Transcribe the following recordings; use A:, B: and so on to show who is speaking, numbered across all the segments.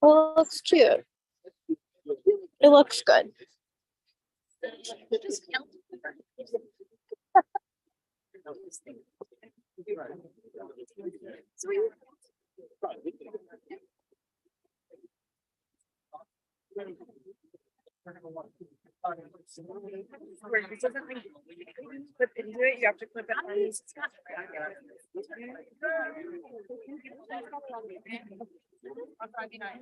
A: Well, it looks cute. It looks good.
B: Where this doesn't like clip into it, you have to clip it on these. On Friday night.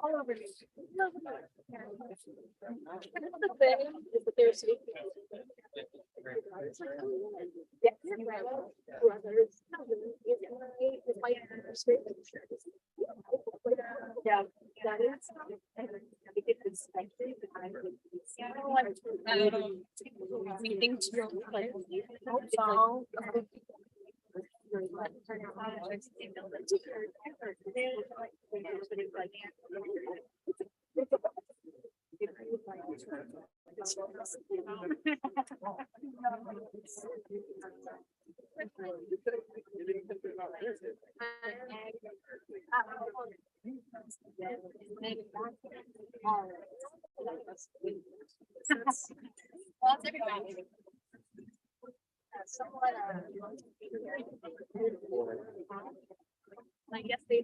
B: All over me.
A: The thing is that there's yeah, that is.
B: Meeting to like
A: I guess they.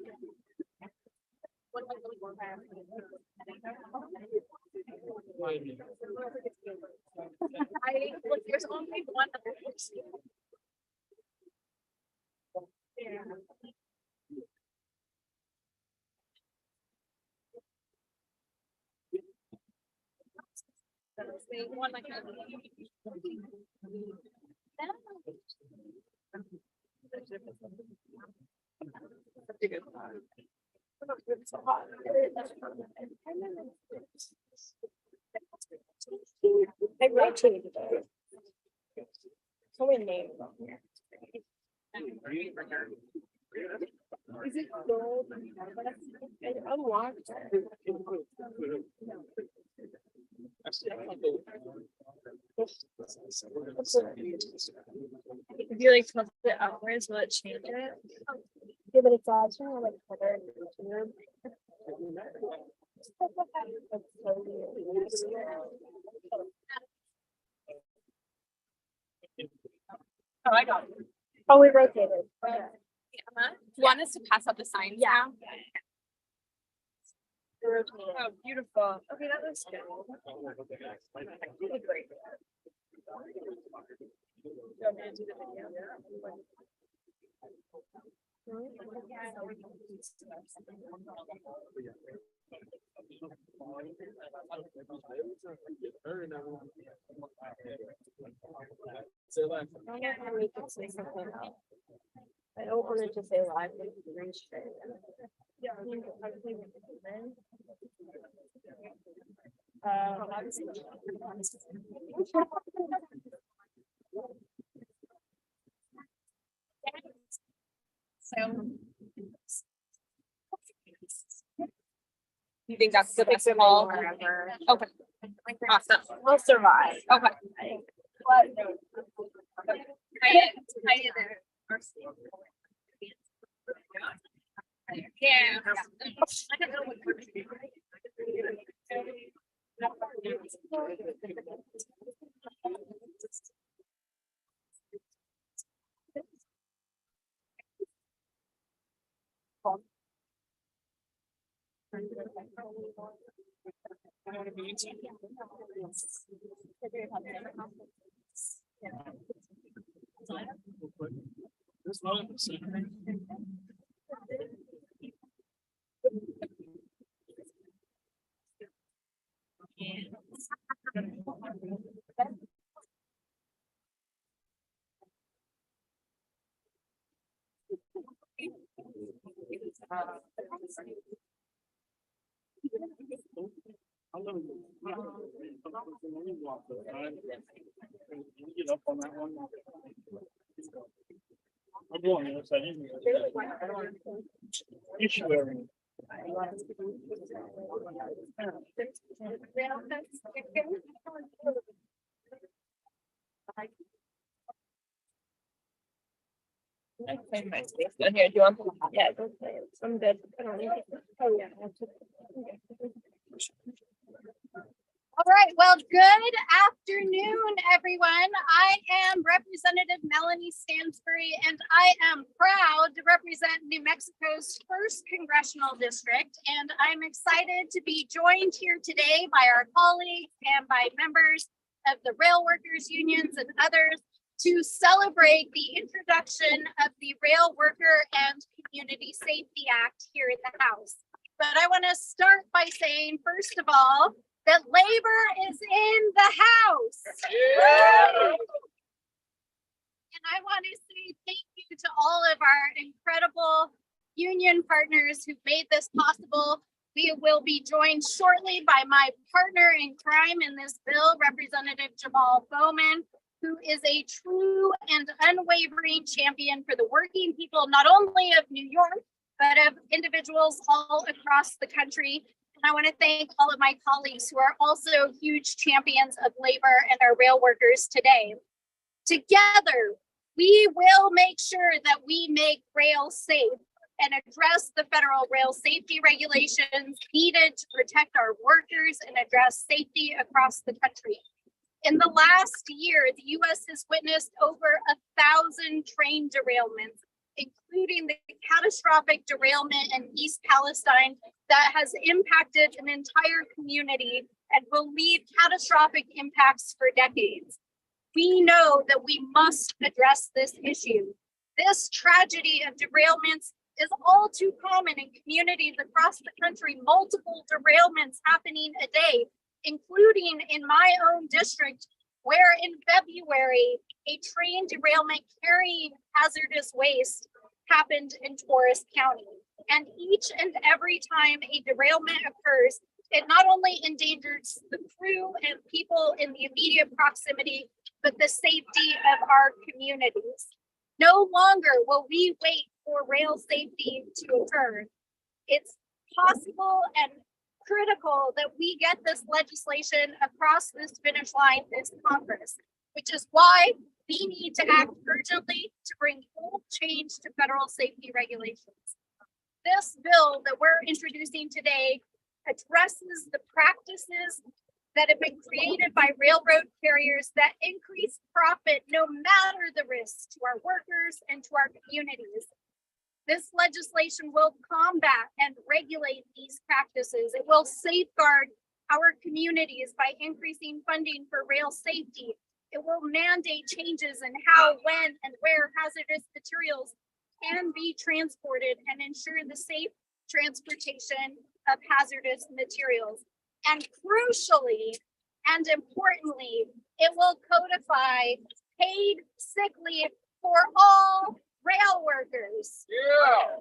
A: Look, there's only one other person. Yeah. One like I rotated it. So many names on here. Is it gold? I unlocked it.
B: if you like flip it outwards, will it change it?
A: Yeah, but it's also like better in YouTube. It's so weird.
B: Oh, I got it.
A: Oh, we rotated. Okay.
B: Do you want us to pass out the signs?
A: Yeah.
B: Oh, beautiful. Okay, that looks good. Great. You want me to do the video?
A: I don't want it to say live.
B: So. You think that's the best call? Okay. Awesome.
A: We'll survive.
B: Okay. Yeah. I don't know what
C: Get up on that one. I'm going to say Issue.
A: I find my space down here. Do you want the hot? Yeah, go play it. I'm good. I don't need it. Oh yeah.
D: All right, well, good afternoon, everyone. I am Representative Melanie Stansbury, and I am proud to represent New Mexico's 1st Congressional District. And I'm excited to be joined here today by our colleagues and by members of the rail workers unions and others to celebrate the introduction of the Rail Worker and Community Safety Act here in the House. But I want to start by saying, first of all, that labor is in the house. Yeah. And I want to say thank you to all of our incredible union partners who made this possible. We will be joined shortly by my partner in crime in this bill, Representative Jamal Bowman, who is a true and unwavering champion for the working people, not only of New York, but of individuals all across the country. I want to thank all of my colleagues who are also huge champions of labor and our rail workers today. Together, we will make sure that we make rail safe and address the federal rail safety regulations needed to protect our workers and address safety across the country. In the last year, the U.S. has witnessed over 1,000 train derailments, including the catastrophic derailment in East Palestine that has impacted an entire community and will leave catastrophic impacts for decades. We know that we must address this issue. This tragedy of derailments is all too common in communities across the country, multiple derailments happening a day, including in my own district, where in February, a train derailment carrying hazardous waste happened in Torres County. And each and every time a derailment occurs, it not only endangers the crew and people in the immediate proximity, but the safety of our communities. No longer will we wait for rail safety to occur. It's possible and critical that we get this legislation across this finish line this Congress, which is why we need to act urgently to bring full change to federal safety regulations. This bill that we're introducing today addresses the practices that have been created by railroad carriers that increase profit no matter the risks to our workers and to our communities. This legislation will combat and regulate these practices. It will safeguard our communities by increasing funding for rail safety. It will mandate changes in how, when, and where hazardous materials can be transported and ensure the safe transportation of hazardous materials. And crucially and importantly, it will codify paid sick leave for all rail workers. Yeah.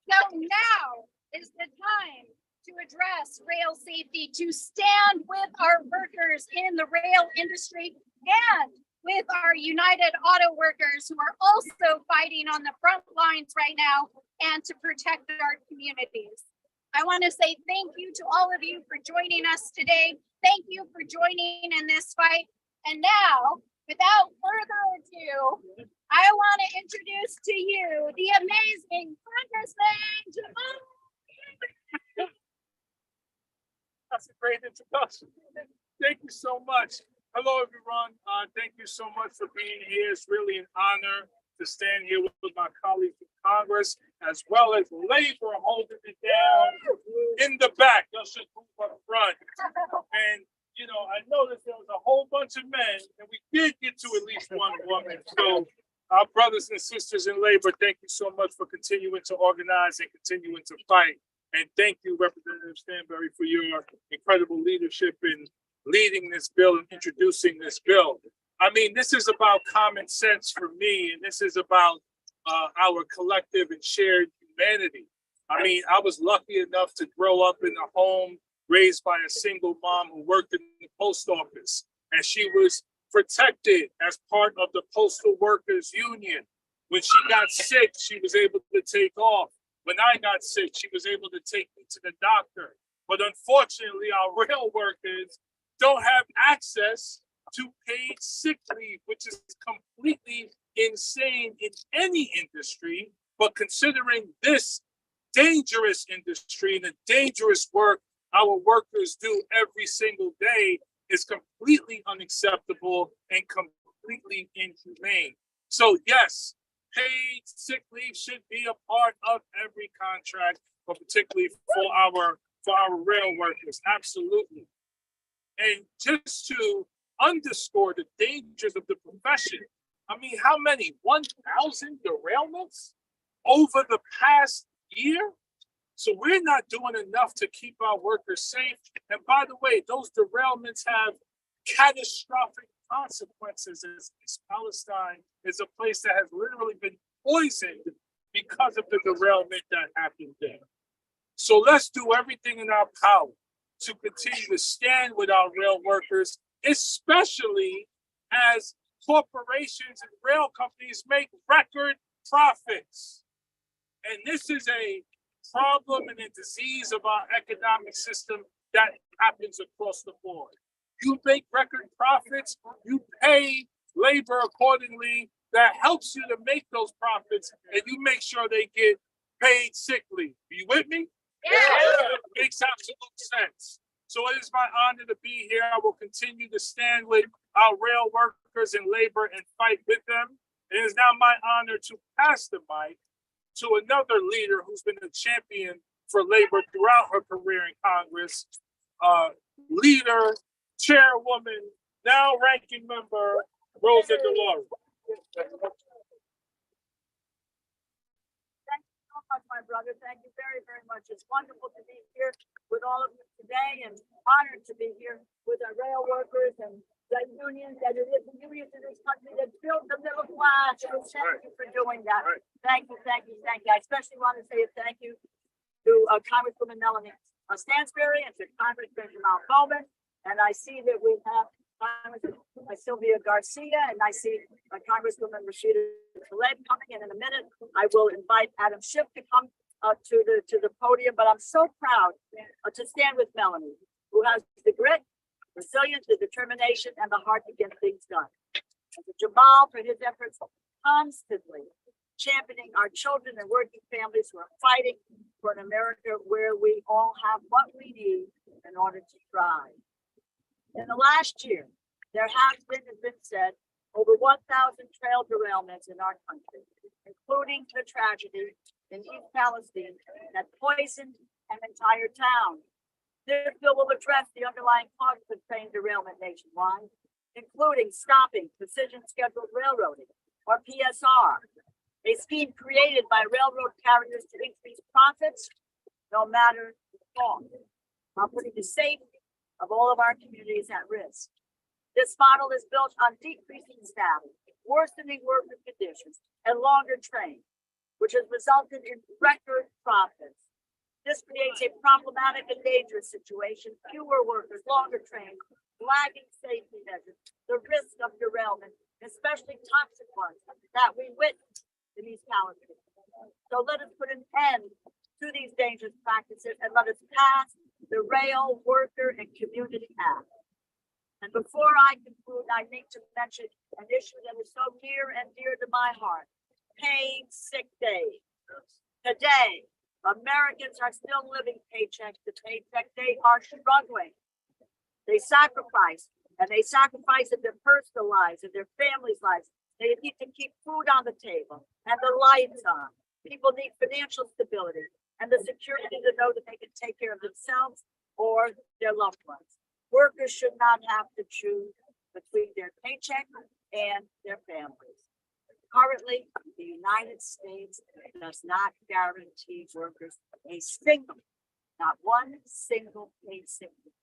D: So now is the time to address rail safety, to stand with our workers in the rail industry and with our United Auto Workers who are also fighting on the front lines right now and to protect our communities. I want to say thank you to all of you for joining us today. Thank you for joining in this fight. And now, without further ado, I want to introduce to you the amazing Congressman Jamal.
C: That's a great introduction. Thank you so much. Hello, everyone. Thank you so much for being here. It's really an honor to stand here with my colleagues in Congress, as well as labor holding it down in the back. Y'all should move up front. And, you know, I noticed there was a whole bunch of men, and we did get to at least one woman. So our brothers and sisters in labor, thank you so much for continuing to organize and continuing to fight. And thank you, Representative Stanbury, for your incredible leadership in leading this bill and introducing this bill. I mean, this is about common sense for me, and this is about our collective and shared humanity. I mean, I was lucky enough to grow up in a home raised by a single mom who worked in the post office, and she was protected as part of the Postal Workers Union. When she got sick, she was able to take off. When I got sick, she was able to take me to the doctor. But unfortunately, our rail workers don't have access to paid sick leave, which is completely insane in any industry, but considering this dangerous industry and the dangerous work our workers do every single day is completely unacceptable and completely inhumane. So yes, paid sick leave should be a part of every contract, but particularly for our rail workers, absolutely. And just to underscore the dangers of the profession, I mean, how many? 1,000 derailments over the past year? So we're not doing enough to keep our workers safe. And by the way, those derailments have catastrophic consequences, as Palestine is a place that has literally been poisoned because of the derailment that happened there. So let's do everything in our power to continue to stand with our rail workers, especially as corporations and rail companies make record profits. And this is a problem and a disease of our economic system that happens across the board. You make record profits, you pay labor accordingly, that helps you to make those profits, and you make sure they get paid sick leave. Are you with me? Yeah. It makes absolute sense. So it is my honor to be here. I will continue to stand with our rail workers and labor and fight with them. It is now my honor to pass the mic to another leader who's been a champion for labor throughout her career in Congress, leader, chairwoman, now ranking member, Rosa DeLauro.
B: Thank you so much, my brother. Thank you very, very much. It's wonderful to be here with all of you today and honored to be here with our rail workers and the unions, that it is the unions in this country that built the middle class. So thank you for doing that. Thank you, thank you, thank you. I especially want to say a thank you to Congresswoman Melanie Stansbury and to Congressman Jamal Bowman. And I see that we have Sylvia Garcia, and I see Congresswoman Rashida Tlaib coming in a minute. I will invite Adam Schiff to come to the podium, but I'm so proud to stand with Melanie, who has the grit, resilience, the determination, and the heart to get things done. And to Jamal for his efforts constantly championing our children and working families who are fighting for an America where we all have what we need in order to thrive. In the last year, there has been, as been said, over 1,000 trail derailments in our country, including the tragedy in East Palestine that poisoned an entire town. This bill will address the underlying causes of train derailment nationwide, including stopping precision scheduled railroading, or PSR, a scheme created by railroad carriers to increase profits, no matter the cost, while putting the safety of all of our communities at risk. This model is built on decreasing staff, worsening worker conditions, and longer trains, which has resulted in record profits. This creates a problematic and dangerous situation, fewer workers, longer trains, lagging safety measures, the risk of derailment, especially toxic ones that we witness in these Palestine. So let us put an end to these dangerous practices and let us pass the Rail Worker and Community Act. And before I conclude, I need to mention an issue that is so near and dear to my heart: paid sick days. Today, Americans are still living paycheck to paycheck. They are struggling. They sacrifice, and they sacrifice in their personal lives and their families' lives. They need to keep food on the table and the lights on. People need financial stability and the security to know that they can take care of themselves or their loved ones. Workers should not have to choose between their paycheck and their families. Currently, the United States does not guarantee workers a single, not one single paid sick leave.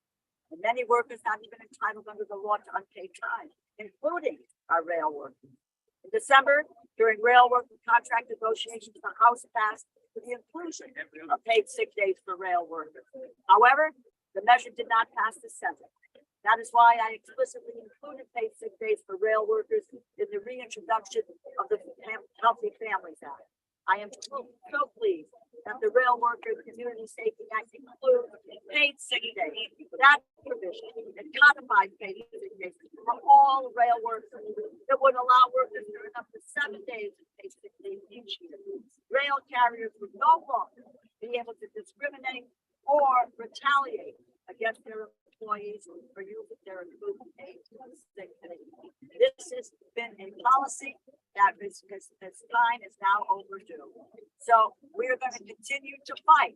B: And many workers not even entitled under the law to unpaid time, including our rail workers. In December, during rail worker contract negotiations, the House passed for the inclusion of paid sick days for rail workers. However, the measure did not pass the Senate. That is why I explicitly included paid sick days for rail workers in the reintroduction of the Healthy Families Act. I am so pleased that the Rail Workers Community Safety Act includes paid sick days. That provision and codified paid sick days for all rail workers. It would allow workers to earn up to 7 days of paid sick days each year. Rail carriers would no longer be able to discriminate or retaliate against their employees for using their approved paid sick days. This has been a policy that this time is now overdue. So we are going to continue to fight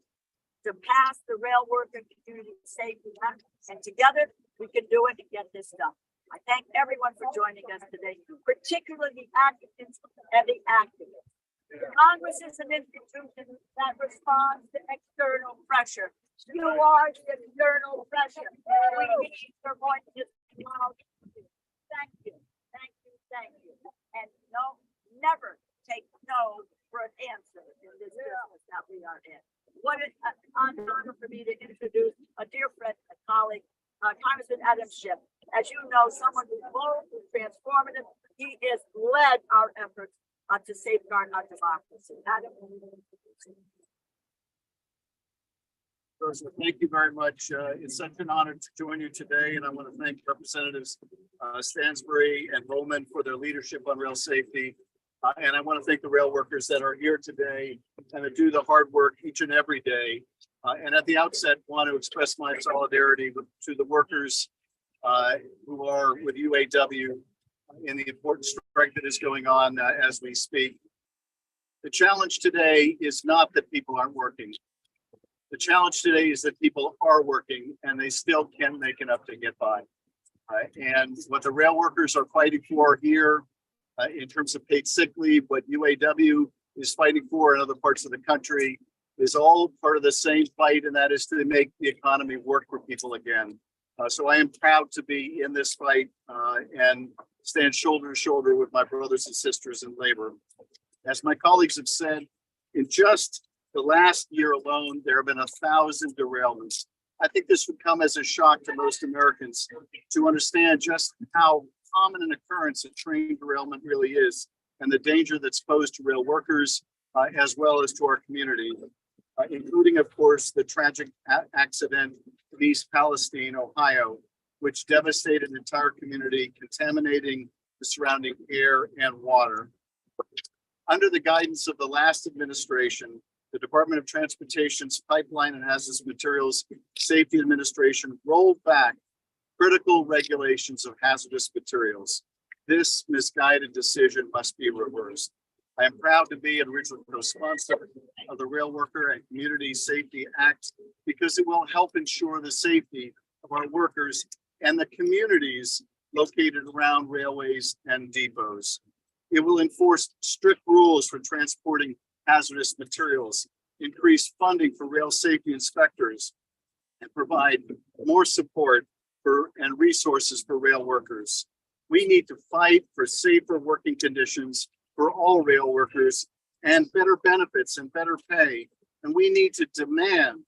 B: to pass the Rail Worker Community Safety Act, and together we can do it and get this done. I thank everyone for joining us today, particularly the advocates and the activists. Congress is an institution that responds to external pressure. You are the external pressure. We need your voices. Thank you, thank you, thank you. And no, never take no for an answer in this business that we are in. What an honor for me to introduce a dear friend, a colleague, Congressman Adam Schiff. As you know, someone who's bold, who's transformative. He has led our efforts to safeguard our democracy. Adam.
E: Thank you very much. It's such an honor to join you today, and I want to thank Representatives Stansbury and Bowman for their leadership on rail safety. And I want to thank the rail workers that are here today and that do the hard work each and every day. And at the outset, want to express my solidarity to the workers who are with UAW in the important strike that is going on as we speak. The challenge today is not that people aren't working. The challenge today is that people are working and they still can't make enough to get by. And what the rail workers are fighting for here in terms of paid sick leave, what UAW is fighting for in other parts of the country is all part of the same fight, and that is to make the economy work for people again. So I am proud to be in this fight and stand shoulder to shoulder with my brothers and sisters in labor. As my colleagues have said, in just the last year alone, there have been 1,000 derailments. I think this would come as a shock to most Americans to understand just how common an occurrence a train derailment really is and the danger that's posed to rail workers as well as to our community, including, of course, the tragic accident in East Palestine, Ohio, which devastated an entire community, contaminating the surrounding air and water. Under the guidance of the last administration, the Department of Transportation's Pipeline and Hazardous Materials Safety Administration rolled back critical regulations of hazardous materials. This misguided decision must be reversed. I am proud to be an original co-sponsor of the Rail Worker and Community Safety Act because it will help ensure the safety of our workers and the communities located around railways and depots. It will enforce strict rules for transporting hazardous materials, increase funding for rail safety inspectors, and provide more support for and resources for rail workers. We need to fight for safer working conditions for all rail workers and better benefits and better pay. And we need to demand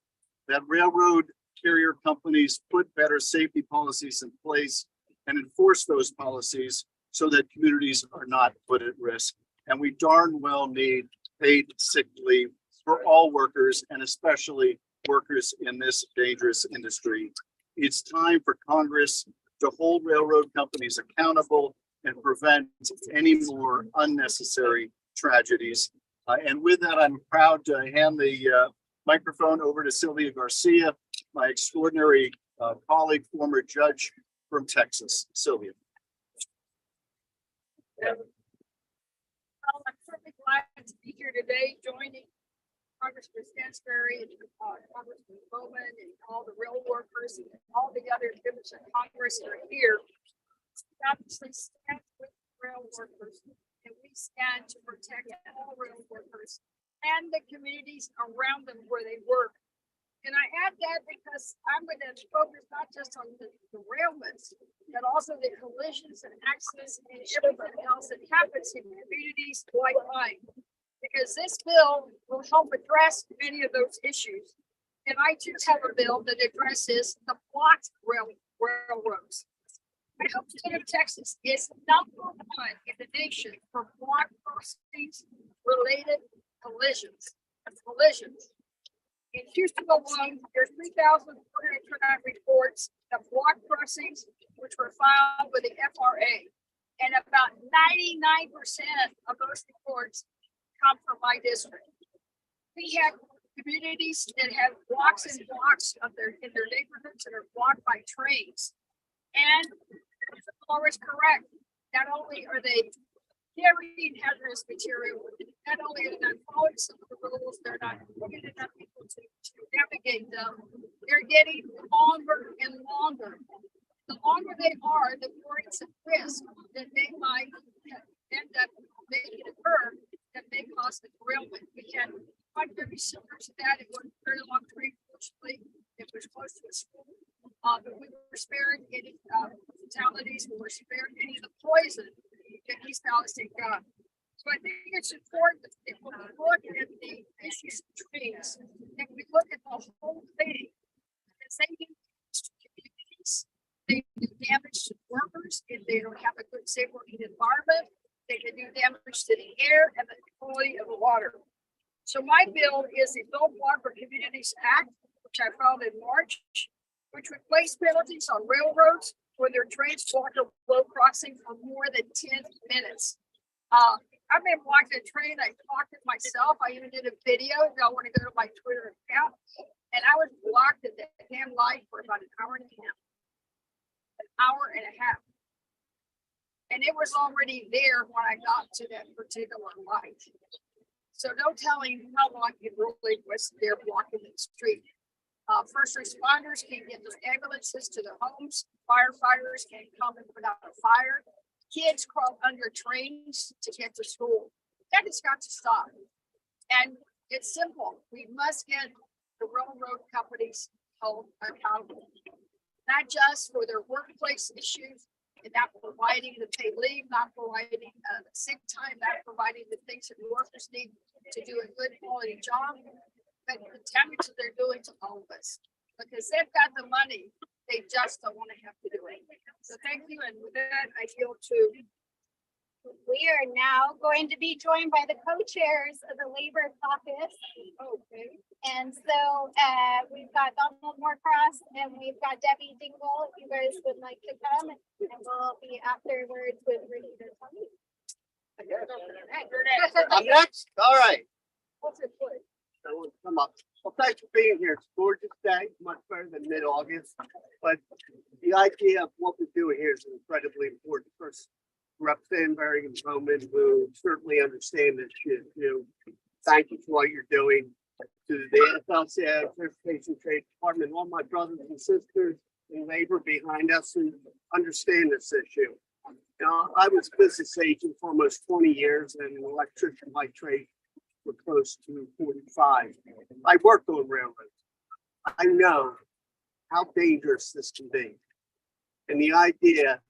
E: that railroad carrier companies put better safety policies in place and enforce those policies so that communities are not put at risk. And we darn well need paid sick leave for all workers and especially workers in this dangerous industry. It's time for Congress to hold railroad companies accountable and prevent any more unnecessary tragedies. And with that, I'm proud to hand the microphone over to Sylvia Garcia, my extraordinary colleague, former judge from Texas. Sylvia.
B: Well, I'm certainly glad to be here today, joining Congressman Stansbury and Congressman Bowman and all the rail workers and all the other members of Congress that are here. We obviously stand with rail workers, and we stand to protect all rail workers and the communities around them where they work. And I add that because I'm going to focus not just on the derailments, but also the collisions and accidents and everything else that happens in communities like mine. Because this bill will help address many of those issues. And I too have a bill that addresses the blocked railroads. I hope the state of Texas is number one in the nation for block crossings related collisions. used to go on, there's 3,409 reports of block crossings, which were filed with the FRA. And about 99% of those reports come from my district. We have communities that have blocks and blocks of in their neighborhoods that are blocked by trains. And the law is correct. Not only are they carrying hazardous material, not only are they not following some of the rules, they're not getting enough people to navigate them, they're getting longer and longer. The longer they are, the more it's a risk that they might end up making occur that may cause the derailment. We had one very similar to that. It was a very long train, fortunately. It was close to a school. But we were spared any fatalities. We were spared any of the poison that these fellows take on. So I think it's important that when we look at the issues of trees, and we look at the whole thing, because they do damage to communities, they do damage to workers if they don't have a good, safe working environment. They can do damage to the air and the quality of the water. So my bill is the Build Water Communities Act, which I filed in March, which would place penalties on railroads when their trains block a road crossing for more than 10 minutes. I've been blocking a train. I blocked it myself. I even did a video. If y'all want to go to my Twitter account, and I was blocked at the damn light for about an hour and a half. An hour and a half. And it was already there when I got to that particular light. So no telling how long it really was there blocking the street. First responders can get those ambulances to their homes. Firefighters can come and put out a fire. Kids crawl under trains to get to school. That has got to stop. And it's simple. We must get the railroad companies held accountable, not just for their workplace issues and not providing the paid leave, not providing the sick time, not providing the things that workers need to do a good quality job, but the damage that they're doing to all of us. Because they've got the money, they just don't want to have to do it. So thank you, and with that, I yield to.
D: We are now going to be joined by the co-chairs of the Labor Caucus.
B: Okay.
D: And so we've got Donald Moorcross and we've got Debbie Dingle. If you guys would like to come, and we'll be afterwards with Richard.
F: I'm next. All right.
B: What's it for?
F: I want to come up. Well, thanks for being here. It's a gorgeous day, much better than mid-August. But the idea of what we're doing here is incredibly important. First, Rep. Sandberg and Roman, who certainly understand this shit. Thank you for what you're doing. To the FLCA, Transportation Trade Department, all my brothers and sisters in labor behind us who understand this issue. I was a business agent for almost 20 years and an electrician by trade for close to 45. I worked on railroads. I know how dangerous this can be. And the idea of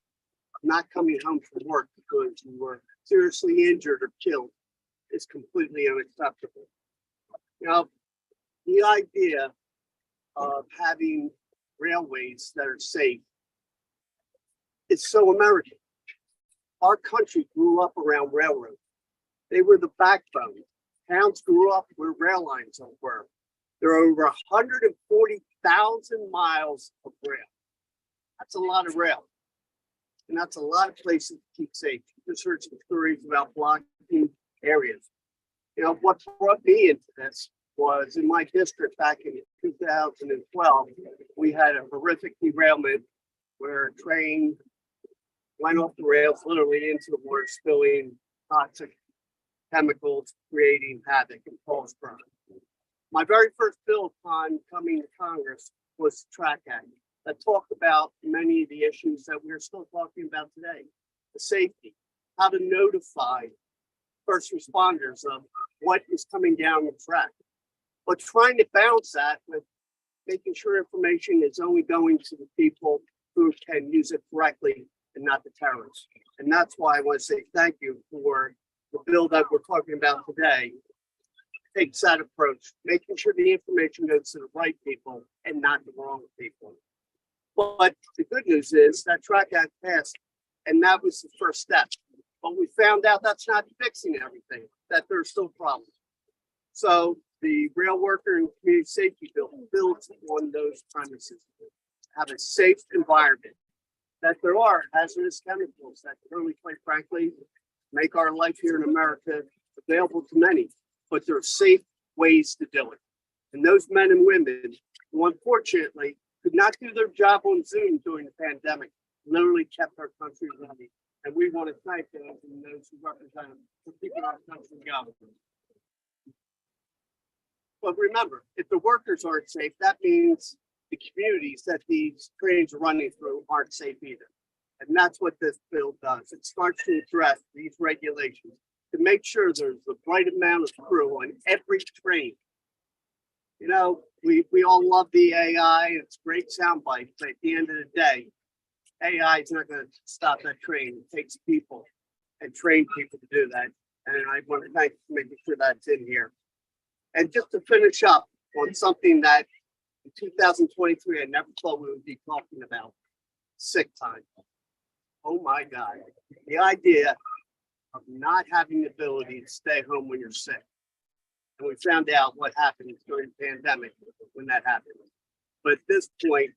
F: not coming home from work because you were seriously injured or killed is completely unacceptable. The idea of having railways that are safe is so American. Our country grew up around railroads. They were the backbone. Towns grew up where rail lines were. There are over 140,000 miles of rail. That's a lot of rail. And that's a lot of places to keep safe. Just heard some stories about blocking areas. What brought me into this was in my district back in 2012, we had a horrific derailment where a train went off the rails, literally into the water, spilling toxic chemicals, creating havoc and false burn. My very first bill upon coming to Congress was the Track Act that talked about many of the issues that we're still talking about today. The safety, how to notify first responders of what is coming down the track. But trying to balance that with making sure information is only going to the people who can use it correctly and not the terrorists. And that's why I want to say thank you for the bill that we're talking about today. Takes that approach, making sure the information goes to the right people and not the wrong people. But the good news is that Track Act passed, and that was the first step. But we found out that's not fixing everything, that there's still problems. So The rail worker and community safety bill builds on those premises. Have a safe environment. That there are hazardous chemicals that really, quite frankly, make our life here in America available to many, but there are safe ways to do it. And those men and women who unfortunately could not do their job on Zoom during the pandemic literally kept our country running. And we want to thank them and those who represent them for keeping our country going. But remember, if the workers aren't safe, that means the communities that these trains are running through aren't safe either. And that's what this bill does. It starts to address these regulations to make sure there's the right amount of crew on every train. You know, we all love the AI, it's great sound bites, but at the end of the day, AI is not going to stop that train. It takes people and train people to do that. And I want to thank you for making sure that's in here. And just to finish up on something that in 2023, I never thought we would be talking about, sick time. Oh my God, the idea of not having the ability to stay home when you're sick. And we found out what happened during the pandemic when that happened. But at this point,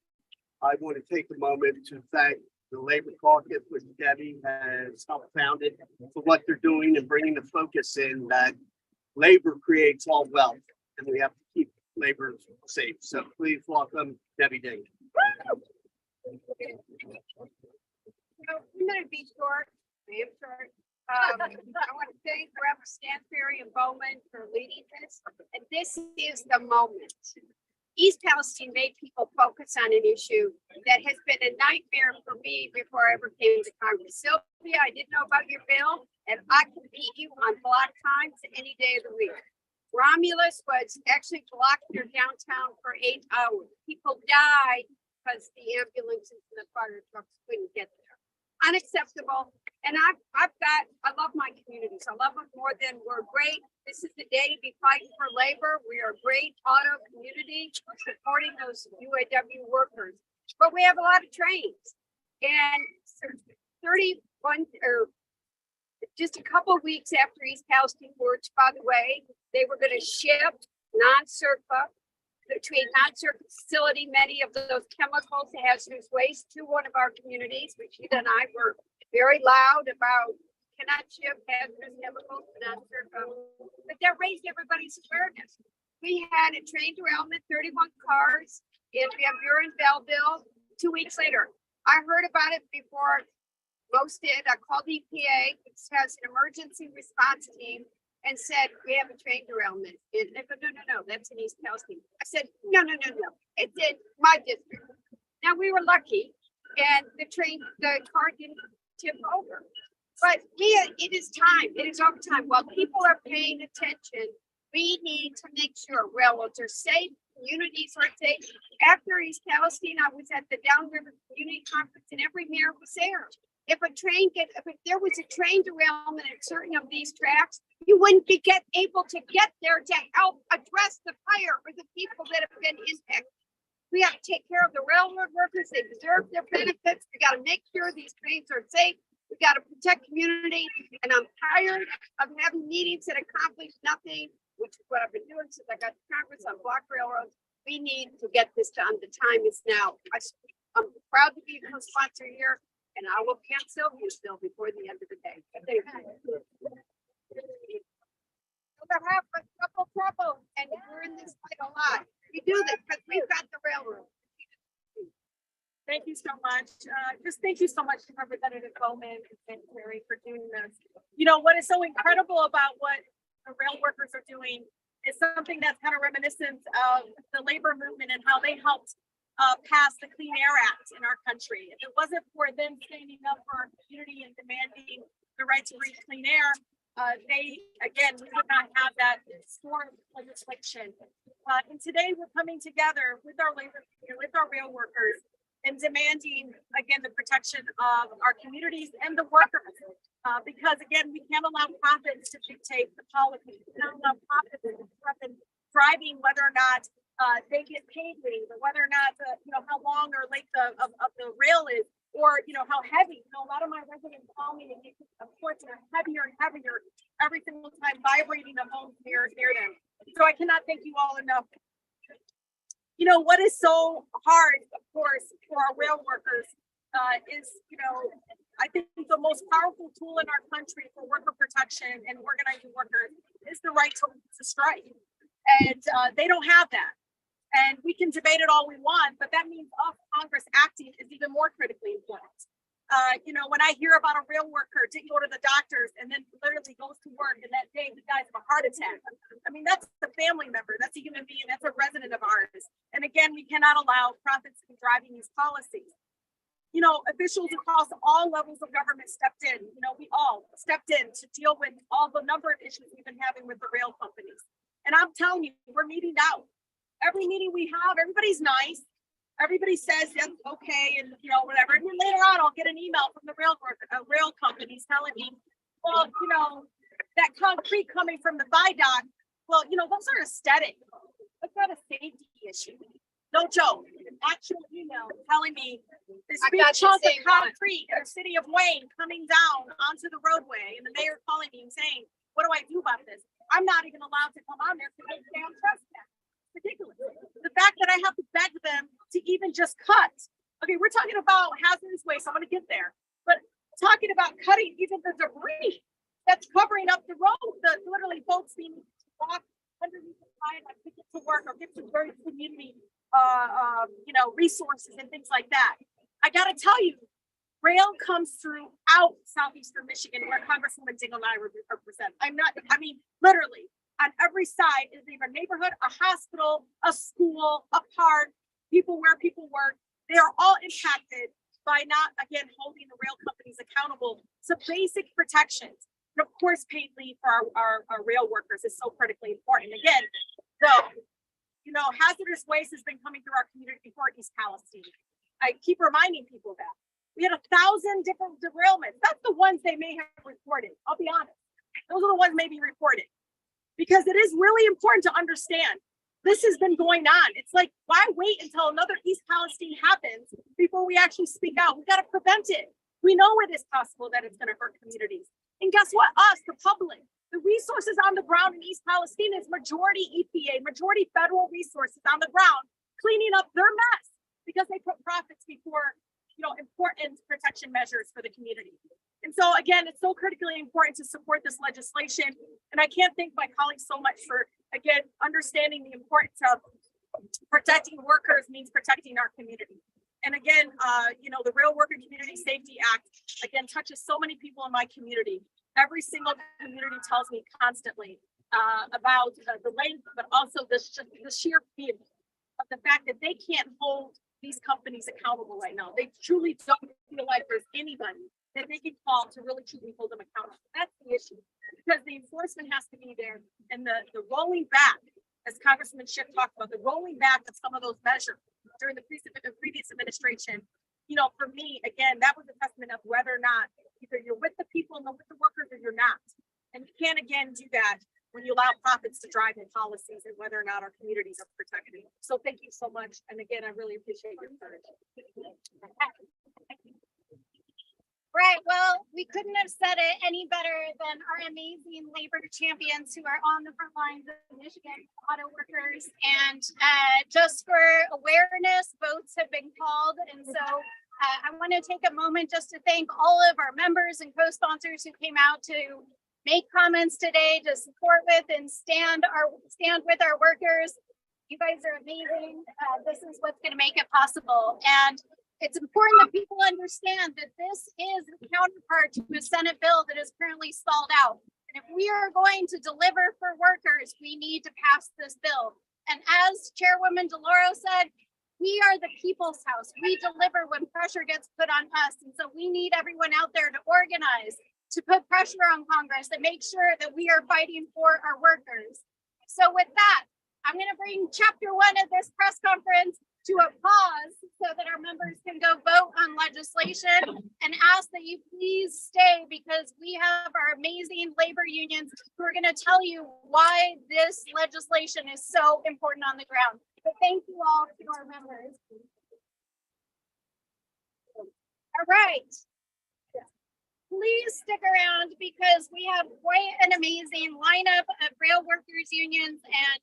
F: I want to take a moment to thank the Labor Caucus, which Debbie has helped found it, for what they're doing and bringing the focus in that labor creates all wealth, and we have to keep labor safe. So please welcome Debbie Day.
G: I'm gonna be short, I am short. I want to thank Rep. Stansberry and Bowman for leading this, and this is the moment. East Palestine made people focus on an issue that has been a nightmare for me before I ever came to Congress. Sylvia, I didn't know about your bill, and I can beat you on block times any day of the week. Romulus was actually blocked near downtown for 8 hours. People died because the ambulances and the fire trucks couldn't get there. Unacceptable. And I love my communities. I love them more than we're great. This is the day to be fighting for labor. We are a great auto community supporting those UAW workers. But we have a lot of trains. And 31 or just a couple of weeks after East Palestine works, by the way, they were going to ship non-CERCLA between non-CERCLA facility, many of those chemicals, hazardous waste to one of our communities, which Sheila and I were very loud about. Cannot ship hazardous chemicals to non-CERCLA, but that raised everybody's awareness. We had a train derailment, 31 cars in Van Buren, Belleville. 2 weeks later, I heard about it before most did. I called EPA, which has an emergency response team, and said, we have a train derailment. And they said, no, that's in East Palestine. I said, no, it's in my district. Now, we were lucky, and the car didn't tip over. But it is time. It is overtime. While people are paying attention, we need to make sure railroads are safe, communities are safe. After East Palestine, I was at the Downriver Community Conference, and every mayor was there. If there was a train derailment at certain of these tracks, you wouldn't be able to get there to help address the fire or the people that have been impacted. We have to take care of the railroad workers. They deserve their benefits. We got to make sure these trains are safe. We got to protect community. And I'm tired of having meetings that accomplish nothing, which is what I've been doing since I got to Congress on block railroads. We need to get this done. The time is now. I'm proud to be a co-sponsor here, and I will cancel Sylvia's bill before the end of the day. Thank you. We'll have a couple trouble, and we're in this fight a lot. We do this because we've got the railroad.
A: Thank you so much. Just thank you so much to Representative Bowman and Stansberry for doing this. You know, what is so incredible about what the rail workers are doing is something that's kind of reminiscent of the labor movement and how they helped pass the Clean Air Act in our country. If it wasn't for them standing up for our community and demanding the right to breathe clean air, we would not have that historic legislation. And today we're coming together with our labor, with our rail workers, and demanding, again, the protection of our communities and the workers. Because again, we can't allow profits to dictate the policy. We can't allow profits to disrupt driving whether or not they get paid, or whether or not how long or late of the rail is. or, you know, how heavy, you know, a lot of my residents call me and they, of course, they're heavier and heavier every single time vibrating the homes near them. So I cannot thank you all enough. You know, what is so hard, of course, for our rail workers is, you know, I think the most powerful tool in our country for worker protection and organizing workers is the right to strike. And they don't have that. And we can debate it all we want, but that means us, Congress, acting is even more critically important. You know, when I hear about a rail worker didn't go to the doctors and then literally goes to work and that day the guy's have a heart attack. I mean, that's a family member, that's a human being, that's a resident of ours. And again, we cannot allow profits to be driving these policies. You know, officials across all levels of government stepped in. You know, we all stepped in to deal with all the number of issues we've been having with the rail companies. And I'm telling you, we're meeting out. Every meeting we have, everybody's nice. Everybody says that's okay, and you know, whatever. And then later on, I'll get an email from the rail companies telling me, well, you know, that concrete coming from the viaduct, well, you know, those are aesthetic. That's not a safety issue. No joke. An actual email telling me this big chunk of concrete in the city of Wayne coming down onto the roadway, and the mayor calling me and saying, what do I do about this? I'm not even allowed to come on there because they say I'm trespassing. Ridiculous. The fact that I have to beg them to even just cut. Okay, we're talking about hazardous waste. I'm going to get there, but talking about cutting even the debris that's covering up the road. The literally folks being walked underneath the line, like to get to work or get to very community, you know, resources and things like that. I got to tell you, rail comes throughout southeastern Michigan, where Congresswoman Dingell and I represent. I mean, literally. On every side is either a neighborhood, a hospital, a school, a park, people where people work. They are all impacted by not, again, holding the rail companies accountable to basic protections. And of course, paid leave for our rail workers is so critically important. Again, though, you know, hazardous waste has been coming through our community before East Palestine. I keep reminding people of that. We had 1,000 different derailments. That's the ones they may have reported. I'll be honest. Those are the ones maybe reported. Because it is really important to understand this has been going on. It's like, why wait until another East Palestine happens before we actually speak out? We got to prevent it. We know it is possible that it's going to hurt communities. And guess what? Us, the public, the resources on the ground in East Palestine is majority EPA, majority federal resources on the ground, cleaning up their mess because they put profits before, you know, important protection measures for the community. And so again, it's so critically important to support this legislation. And I can't thank my colleagues so much for, again, understanding the importance of protecting workers means protecting our community. And again, you know, the Rail Worker Community Safety Act, again, touches so many people in my community. Every single community tells me constantly about the length, but also the sheer fear of the fact that they can't hold these companies accountable right now. They truly don't feel like there's anybody that they can call to really truly hold them accountable. That's the issue, because the enforcement has to be there, and the rolling back, as Congressman Schiff talked about, the rolling back of some of those measures during the previous administration. You know, for me, again, that was a testament of whether or not either you're with the people and with the workers or you're not. And you can't again do that when you allow profits to drive in policies and whether or not our communities are protected. So thank you so much. And again, I really appreciate your courage.
D: Right. Well, we couldn't have said it any better than our amazing labor champions who are on the front lines of Michigan, auto workers. And just for awareness, votes have been called. And so I want to take a moment just to thank all of our members and co-sponsors who came out to make comments today, to support with and stand with our workers. You guys are amazing. This is what's going to make it possible. And it's important that people understand that this is the counterpart to a Senate bill that is currently stalled out. And if we are going to deliver for workers, we need to pass this bill. And as Chairwoman DeLauro said, we are the people's house. We deliver when pressure gets put on us. And so we need everyone out there to organize, to put pressure on Congress and make sure that we are fighting for our workers. So with that, I'm going to bring chapter 1 of this press conference to a pause so that our members can go vote on legislation, and ask that you please stay because we have our amazing labor unions who are going to tell you why this legislation is so important on the ground. But thank you all to our members. All right. Please stick around because we have quite an amazing lineup of rail workers unions and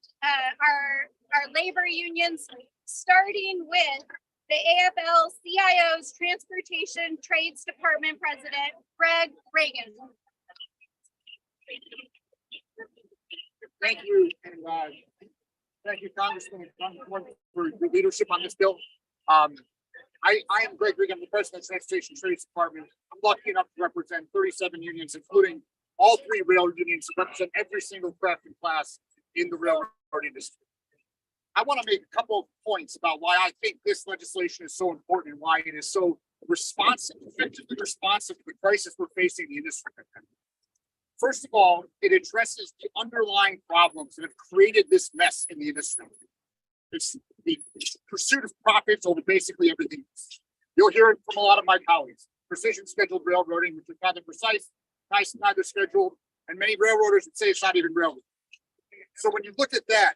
D: our labor unions, starting with the AFL-CIO's Transportation Trades Department President, Greg Reagan.
H: Thank you, and thank you, Congressman, for your leadership on this bill. I am Greg Reagan, the president of the Transportation Trades Department. I'm lucky enough to represent 37 unions, including all 3 rail unions, to represent every single craft and class in the railroad industry. I want to make a couple of points about why I think this legislation is so important and why it is so responsive, effectively responsive to the crisis we're facing in the industry. First of all, it addresses the underlying problems that have created this mess in the industry. It's the pursuit of profits over basically everything. You'll hear it from a lot of my colleagues. Precision scheduled railroading, which is neither precise, neither scheduled, and many railroaders would say it's not even railroad. So when you look at that,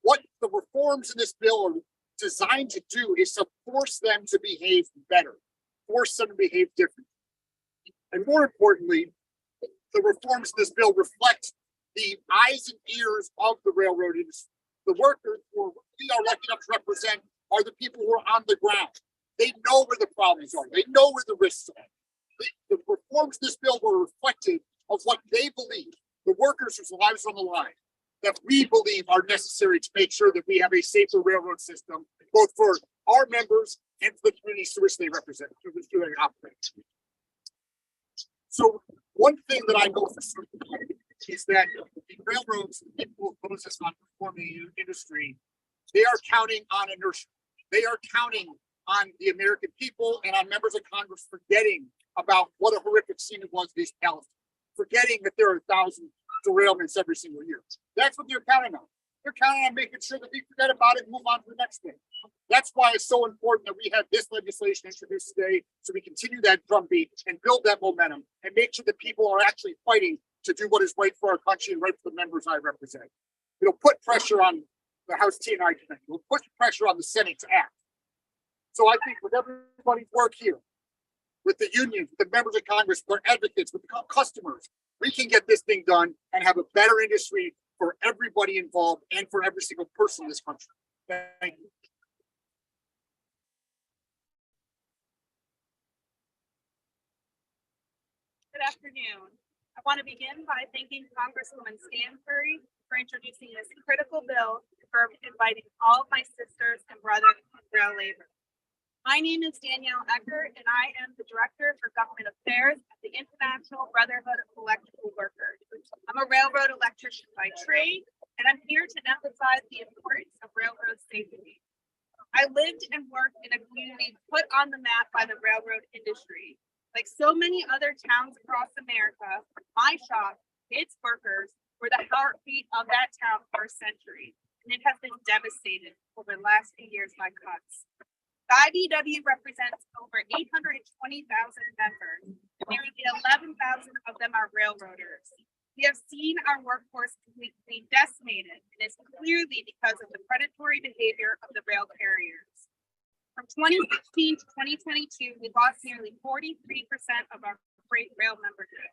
H: what the reforms in this bill are designed to do is to force them to behave better, force them to behave differently. And more importantly, the reforms in this bill reflect the eyes and ears of the railroad industry. The workers who we are lucky enough to represent are the people who are on the ground. They know where the problems are. They know where the risks are. The reforms in this bill were reflective of what they believe, the workers whose lives are on the line, that we believe are necessary to make sure that we have a safer railroad system, both for our members and for the communities to which they represent, to which they operate. So one thing that I know for certain is that the railroads, the people who oppose us on reforming the industry, they are counting on inertia. They are counting on the American people and on members of Congress forgetting about what a horrific scene it was these Palestine, forgetting that there are 1,000 derailments every single year. That's what they're counting on. They're counting on making sure that we forget about it and move on to the next thing. That's why it's so important that we have this legislation introduced today, so we continue that drumbeat and build that momentum and make sure that people are actually fighting to do what is right for our country and right for the members I represent. It'll put pressure on the House T&I committee. It'll put pressure on the Senate to act. So I think with everybody's work here, with the unions, with the members of Congress, with our advocates, with the customers, we can get this thing done and have a better industry for everybody involved and for every single person in this country. Thank you.
A: Good afternoon. I want to begin by thanking Congresswoman Stansbury for introducing this critical bill and for inviting all of my sisters and brothers in rail labor. My name is Danielle Eckert, and I am the Director for Government Affairs at the International Brotherhood of Electrical Workers. I'm a railroad electrician by trade, and I'm here to emphasize the importance of railroad safety. I lived and worked in a community put on the map by the railroad industry. Like so many other towns across America, my shop, its workers, were the heartbeat of that town for a century, and it has been devastated over the last few years by cuts. The IBEW represents over 820,000 members, and nearly 11,000 of them are railroaders. We have seen our workforce completely decimated, and it's clearly because of the predatory behavior of the rail carriers. From 2016 to 2022, we lost nearly 43% of our freight rail membership.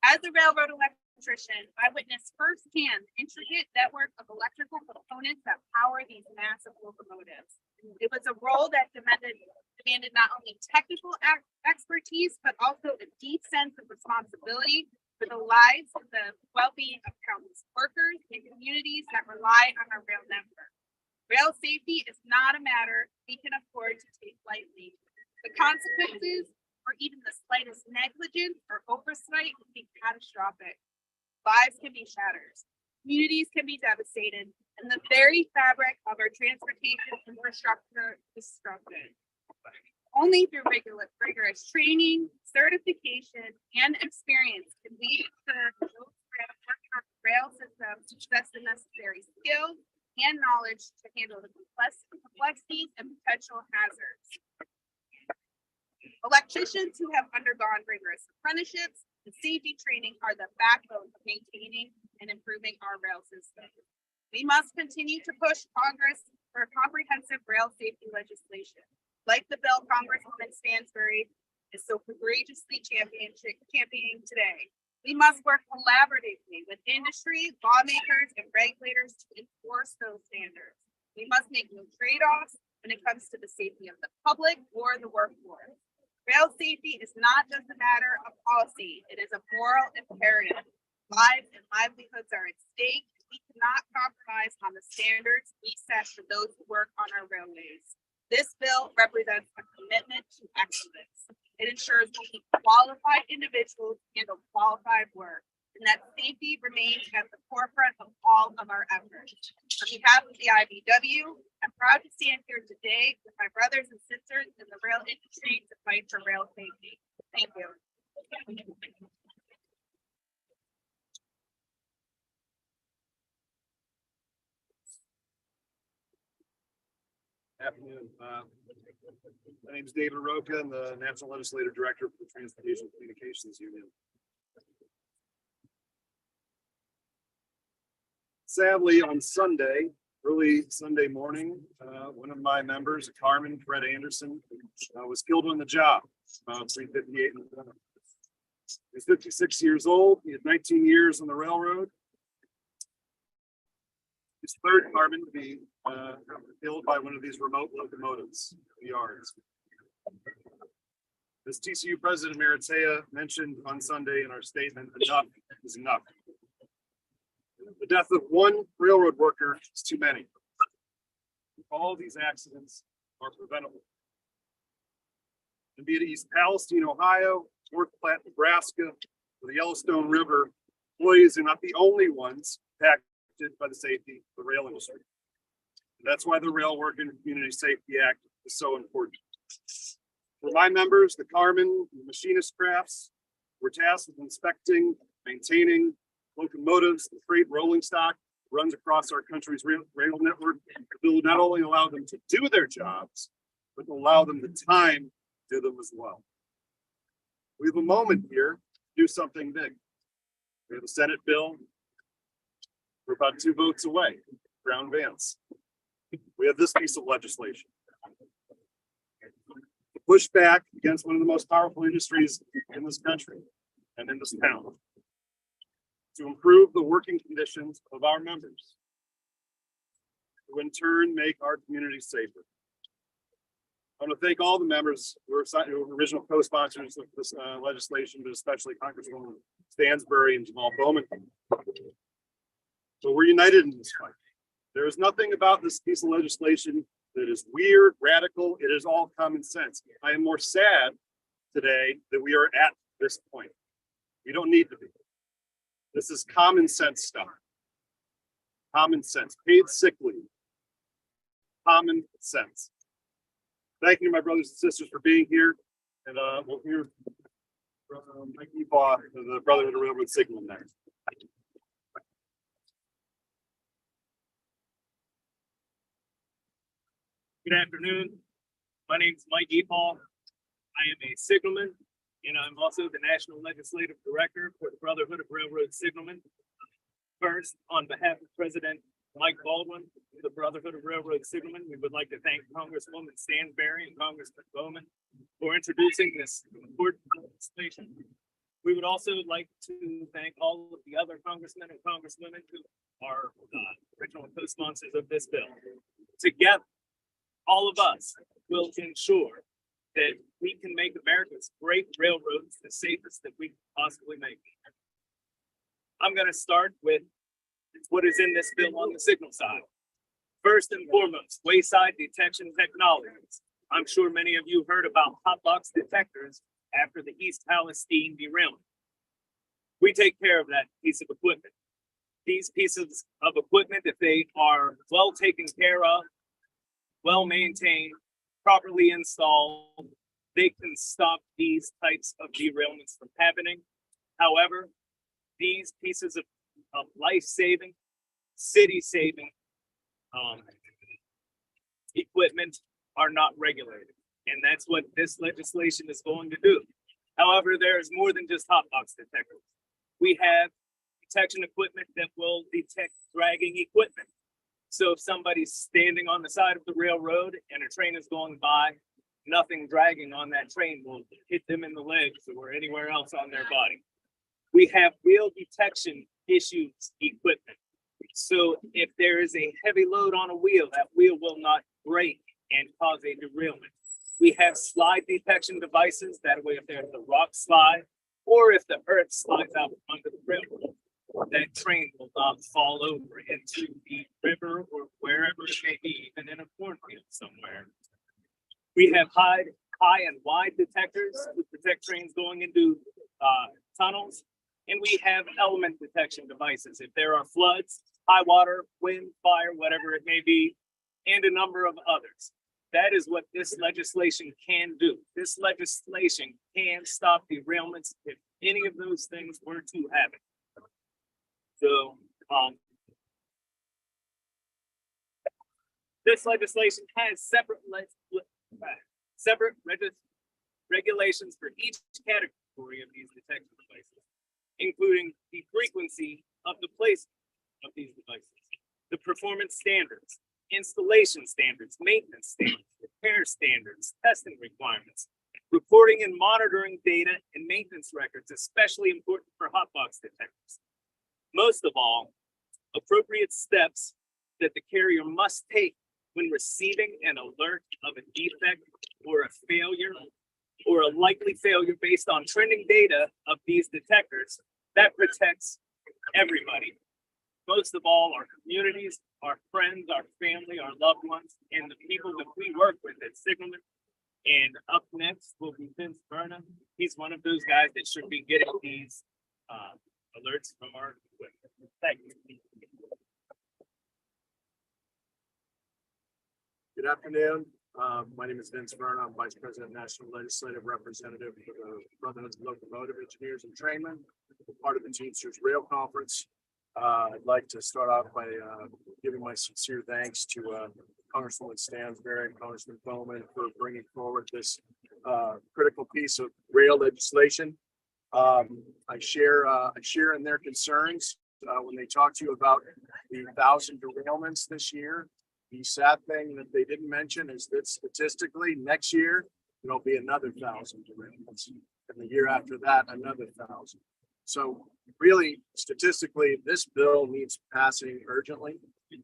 A: As a railroad electrician, I witnessed firsthand the intricate network of electrical components that power these massive locomotives. It was a role that demanded not only technical expertise, but also a deep sense of responsibility for the lives and the well-being of countless workers and communities that rely on our rail network. Rail safety is not a matter we can afford to take lightly. The consequences, or even the slightest negligence or oversight, can be catastrophic. Lives can be shattered, communities can be devastated, and the very fabric of our transportation infrastructure disrupted. Only through rigorous training, certification, and experience can we ensure those working on the rail systems possess the necessary skills and knowledge to handle the complexities and potential hazards. Electricians who have undergone rigorous apprenticeships and safety training are the backbone of maintaining and improving our rail system. We must continue to push Congress for comprehensive rail safety legislation.
I: Like the bill Congresswoman Stansbury is so courageously championing today. We must work collaboratively with industry, lawmakers, and regulators to enforce those standards. We must make no trade-offs when it comes to the safety of the public or the workforce. Rail safety is not just a matter of policy, it is a moral imperative. Lives and livelihoods are at stake. We cannot compromise on the standards we set for those who work on our railways. This bill represents a commitment to excellence. It ensures only qualified individuals handle qualified work, and that safety remains at the forefront of all of our efforts. On behalf of the IBW, I'm proud to stand here today with my brothers and sisters in the rail industry to fight for rail safety. Thank you.
E: Afternoon. My name is David Roca. I'm the National Legislative Director for the Transportation Communications Union. Sadly, on Sunday, early Sunday morning, one of my members, Carmen Fred Anderson, was killed on the job, 3:58 in the morning. He's 56 years old. He had 19 years on the railroad. His third carbon to be killed by one of these remote locomotives, the yards. As TCU President Maratea mentioned on Sunday in our statement, enough is enough. The death of one railroad worker is too many. All these accidents are preventable. And be it East Palestine, Ohio, North Platte, Nebraska, or the Yellowstone River, employees are not the only ones impacted by the safety of the rail industry. And that's why the Rail Work and Community Safety Act is so important. For my members, the carmen, the machinist crafts, we're tasked with inspecting, maintaining locomotives, the freight rolling stock runs across our country's rail network. Will not only allow them to do their jobs, but allow them the time to do them as well. We have a moment here to do something big. We have a Senate bill. We're about 2 votes away, Brown Vance. We have this piece of legislation to push back against one of the most powerful industries in this country and in this town, to improve the working conditions of our members, to in turn make our community safer. I want to thank all the members who were original co-sponsors of this legislation, but especially Congresswoman Stansbury and Jamal Bowman. So we're united in this fight. There is nothing about this piece of legislation that is weird, radical. It is all common sense. I am more sad today that we are at this point. We don't need to be. This is common sense stuff. Common sense, paid sick leave. Common sense. Thank you, my brothers and sisters, for being here. And we'll hear from Mike Ebaugh, the Brotherhood of Railroad Signalmen next.
J: Good afternoon. My name is Mike Ebaugh. I am a signalman, and I'm also the National Legislative Director for the Brotherhood of Railroad Signalmen. First, on behalf of President Mike Baldwin, the Brotherhood of Railroad Signalmen, we would like to thank Congresswoman Stansbury and Congressman Bowman for introducing this important legislation. We would also like to thank all of the other congressmen and congresswomen who are original co-sponsors of this bill. Together, all of us will ensure that we can make America's great railroads the safest that we can possibly make. I'm going to start with what is in this bill on the signal side. First and foremost, wayside detection technologies. I'm sure many of you heard about hotbox detectors after the East Palestine derailment. We take care of that piece of equipment. These pieces of equipment, if they are well taken care of, well maintained, properly installed, they can stop these types of derailments from happening. However, these pieces of life-saving, city-saving equipment are not regulated. And that's what this legislation is going to do. However, there is more than just hotbox detectors. We have detection equipment that will detect dragging equipment. So if somebody's standing on the side of the railroad and a train is going by, nothing dragging on that train will hit them in the legs or anywhere else on their body. We have wheel detection issues equipment. So if there is a heavy load on a wheel, that wheel will not break and cause a derailment. We have slide detection devices. That way, if there's a rock slide or if the earth slides out from under the railroad, that train will not fall over into the river or wherever it may be, even in a cornfield somewhere. We have high and wide detectors to protect trains going into tunnels. And we have element detection devices. If there are floods, high water, wind, fire, whatever it may be, and a number of others. That is what this legislation can do. This legislation can stop derailments if any of those things were to happen. So, this legislation has separate regulations for each category of these detection devices, including the frequency of the placement of these devices, the performance standards, installation standards, maintenance standards, repair standards, testing requirements, reporting and monitoring data and maintenance records, especially important for hotbox detectors. Most of all, appropriate steps that the carrier must take when receiving an alert of a defect or a failure or a likely failure based on trending data of these detectors that protects everybody. Most of all, our communities, our friends, our family, our loved ones, and the people that we work with at Signalman. And up next will be Vince Burnham. He's one of those guys that should be getting these alerts from our equipment. Thank you.
E: Good afternoon. My name is Vince Burnham. I'm Vice President, National Legislative Representative for the Brotherhood of Locomotive Engineers and Trainmen, part of the Teamsters Rail Conference. I'd like to start off by giving my sincere thanks to Congresswoman Stansberry and Congressman Bowman for bringing forward this critical piece of rail legislation. I share in their concerns when they talk to you about the 1,000 derailments this year. The sad thing that they didn't mention is that statistically next year, there'll be another 1,000 derailments. And the year after that, another 1,000. So really, statistically, this bill needs passing urgently.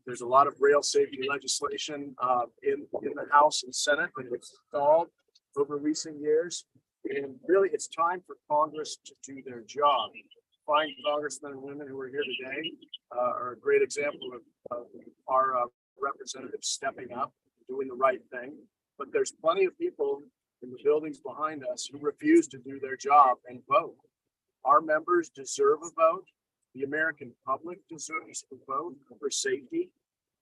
E: There's a lot of rail safety legislation in the House and Senate that was installed over recent years. And really, it's time for Congress to do their job. Fine congressmen and women who are here today are a great example of our representatives stepping up, doing the right thing. But there's plenty of people in the buildings behind us who refuse to do their job and vote. Our members deserve a vote. The American public deserves a vote for safety.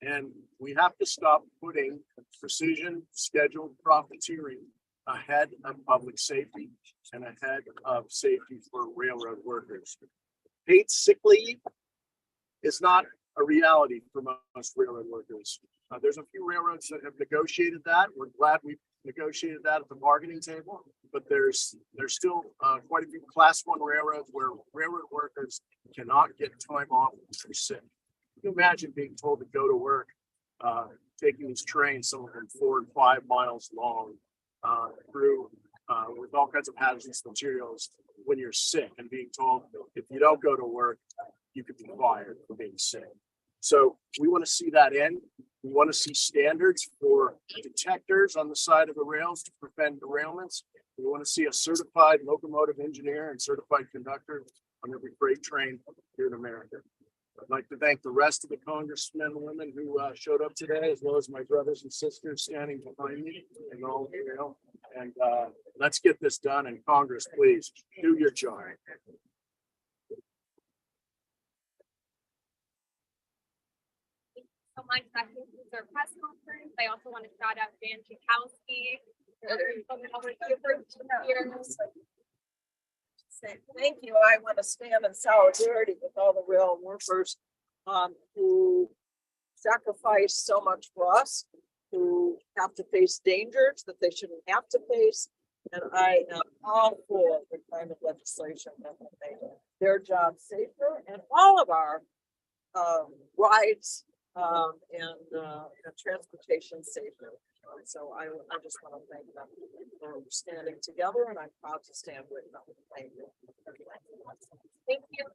E: And we have to stop putting precision scheduled profiteering ahead of public safety and ahead of safety for railroad workers. Paid sick leave is not a reality for most railroad workers. There's a few railroads that have negotiated that. We're glad we negotiated that at the bargaining table, but there's still quite a few Class 1 railroads where railroad workers cannot get time off if they're sick. Can you imagine being told to go to work, taking these trains, some of them 4 and 5 miles long, through with all kinds of hazardous materials when you're sick, and being told if you don't go to work, you could be fired for being sick. So we want to see that end. We want to see standards for detectors on the side of the rails to prevent derailments. We want to see a certified locomotive engineer and certified conductor on every freight train here in America. I'd like to thank the rest of the congressmen and women who showed up today, as well as my brothers and sisters standing behind me and all, and let's get this done. And Congress, please do your job.
K: So much. That concludes our press conference. I also want to shout out Dan Chakowski.
B: Thank you. I want to stand in solidarity with all the rail workers who sacrifice so much for us, who have to face dangers that they shouldn't have to face. And I am all for the kind of legislation that will make their job safer and all of our rides
L: and transportation safety. So I just want to thank them for standing together, and I'm proud to stand with them. Thank you.
K: Thank you.